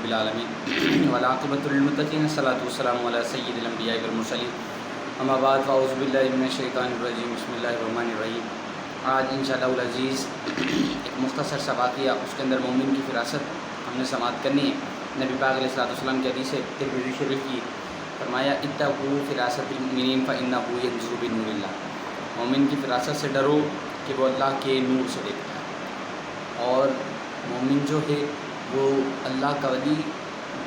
العالمین والعاقبۃ للمتقین الصلاۃ والسلام علی سید الانبیاء والمرسلین اما بعد فاعوذ باللہ من الشیطان الرجیم بسم اللہ الرحمن الرحیم۔ آج انشاءاللہ العزیز ایک مختصر سا واقعہ، اس کے اندر مومن کی فراست ہم نے سماعت کرنی ہے۔ نبی پاک علیہ الصلوۃ والسلام کی حدیث ترمذی شریف کی فرمایا اتقوا فراست المؤمنین فانہ ینظر بنور اللہ۔ مومن کی فراست سے ڈرو کہ وہ اللہ کے نور سے دیکھتا ہے، اور مومن جو ہے وہ اللہ کا ولی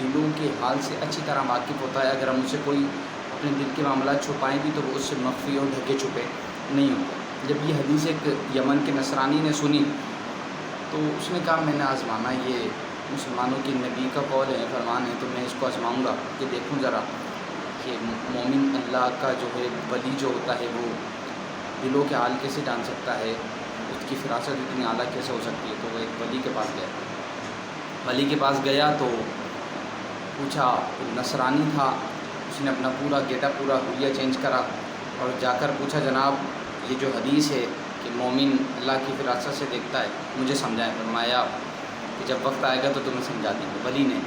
دلوں کے حال سے اچھی طرح واقف ہوتا ہے۔ اگر ہم اسے کوئی اپنے دل کے معاملات چھپائیں بھی تو وہ اس سے مخفی اور ڈھکے چھپے نہیں ہوتے۔ جب یہ حدیث ایک یمن کے نصرانی نے سنی تو اس نے کہا میں نے آزمانا، یہ مسلمانوں کی نبی کا قول ہے، فرمان ہے، تو میں اس کو آزماؤں گا کہ دیکھوں ذرا کہ مومن اللہ کا جو ہے ولی جو ہوتا ہے وہ دلوں کے حال کیسے جان سکتا ہے، اس کی فراست اتنی اعلیٰ کیسے ہو سکتی ہے۔ تو وہ ایک ولی کے پاس گیا، ولی کے پاس گیا تو پوچھا، نصرانی تھا، اس نے اپنا پورا گیٹ اپ، پورا حلیہ چینج کرا اور جا کر پوچھا جناب یہ جو حدیث ہے کہ مومن اللہ کی فراست سے دیکھتا ہے مجھے سمجھائیں۔ فرمایا کہ جب وقت آئے گا تو تمہیں سمجھا دیں گے۔ ولی نے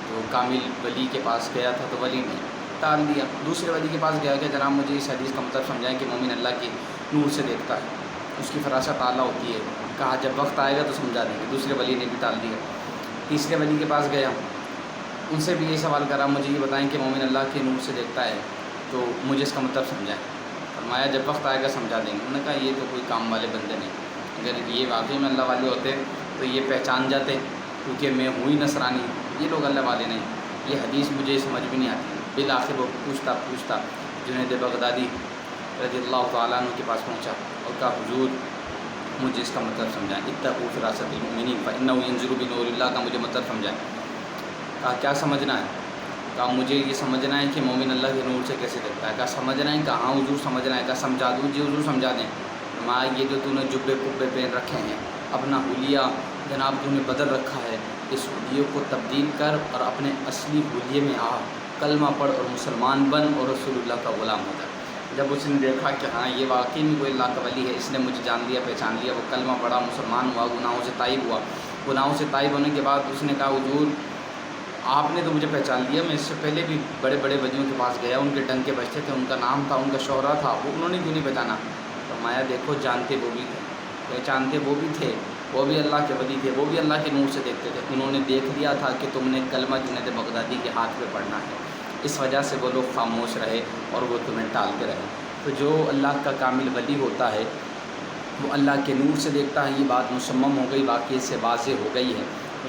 تو کامل ولی کے پاس گیا تھا تو ولی نے ٹال دیا۔ دوسرے ولی کے پاس گیا کہ جناب مجھے اس حدیث کا مطلب سمجھائیں کہ مومن اللہ کے نور سے دیکھتا ہے، اس کی فراست اعلیٰ ہوتی ہے۔ کہا جب وقت آئے گا تو سمجھا دیں گے۔ دوسرے ولی نے بھی ٹال دیا۔ تیسرے ولی کے پاس گیا، ان سے بھی یہ سوال کرا مجھے یہ بتائیں کہ مومن اللہ کے نور سے دیکھتا ہے تو مجھے اس کا مطلب سمجھائیں۔ فرمایا جب وقت آئے گا سمجھا دیں گے۔ انہوں نے کہا یہ تو کوئی کام والے بندے نہیں، اگر یہ واقعی میں اللہ والے ہوتے تو یہ پہچان جاتے کیونکہ میں ہوں ہی نصرانی، یہ لوگ اللہ والے نہیں۔ یہ حدیث مجھے سمجھ بھی نہیں آتی۔ بالآخر وہ پوچھتا جنید بغدادی رضی اللہ تعالیٰ عنہ کے پاس پہنچا اور کہا حضور مجھے اس کا مطلب سمجھائیں، اتقوا فراست المؤمنین فانہ ینظر بنور اللہ کا مجھے مطلب سمجھائیں۔ کہا کیا سمجھنا ہے؟ کہا مجھے یہ سمجھنا ہے کہ مومن اللہ کے نور سے کیسے دیکھتا ہے۔ کہا سمجھنا ہے؟ کہا ہاں حضور سمجھنا ہے۔ کہا سمجھا دوں؟ جی حضور سمجھا دیں۔ فرمایا یہ جو تو نے جبے کبے پہن رکھے ہیں، اپنا حلیہ جناب تو نے بدل رکھا ہے، اس حلیے کو تبدیل کر اور اپنے اصلی حلیے میں آ، کلمہ پڑھ اور مسلمان بن اور رسول اللہ کا غلام ہو جائے۔ جب اس نے دیکھا کہ ہاں یہ واقعی میں کوئی اللہ کا ولی ہے، اس نے مجھے جان لیا، پہچان لیا، وہ کلمہ پڑھا، مسلمان ہوا، گناہوں سے تائب ہوا۔ گناہوں سے تائب ہونے کے بعد اس نے کہا حضور آپ نے تو مجھے پہچان لیا، میں اس سے پہلے بھی بڑے بڑے ولیوں کے پاس گیا، ان کے ڈنکے بجتے تھے، ان کا نام تھا، ان کا شہرہ تھا، وہ انہوں نے کیوں نہیں پہچانا؟ فرمایا دیکھو جانتے وہ بھی تھے، پہچانتے وہ بھی تھے، وہ بھی اللہ کے ولی تھے، وہ بھی اللہ کے نور سے دیکھتے تھے۔ انہوں نے دیکھ لیا تھا کہ تم نے کلمہ جنید بغدادی کے ہاتھ پہ پڑھنا ہے، اس وجہ سے وہ لوگ خاموش رہے اور وہ تمہیں ٹالتے رہے۔ تو جو اللہ کا کامل ولی ہوتا ہے وہ اللہ کے نور سے دیکھتا ہے، یہ بات مصمم ہو گئی، واقعے سے واضح ہو گئی ہے۔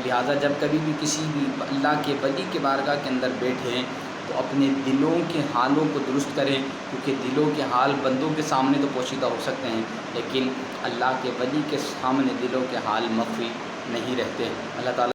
لہٰذا جب کبھی بھی کسی بھی اللہ کے ولی کے بارگاہ کے اندر بیٹھیں تو اپنے دلوں کے حالوں کو درست کریں، کیونکہ دلوں کے حال بندوں کے سامنے تو پوشیدہ ہو سکتے ہیں لیکن اللہ کے ولی کے سامنے دلوں کے حال مخفی نہیں رہتے۔ اللہ تعالیٰ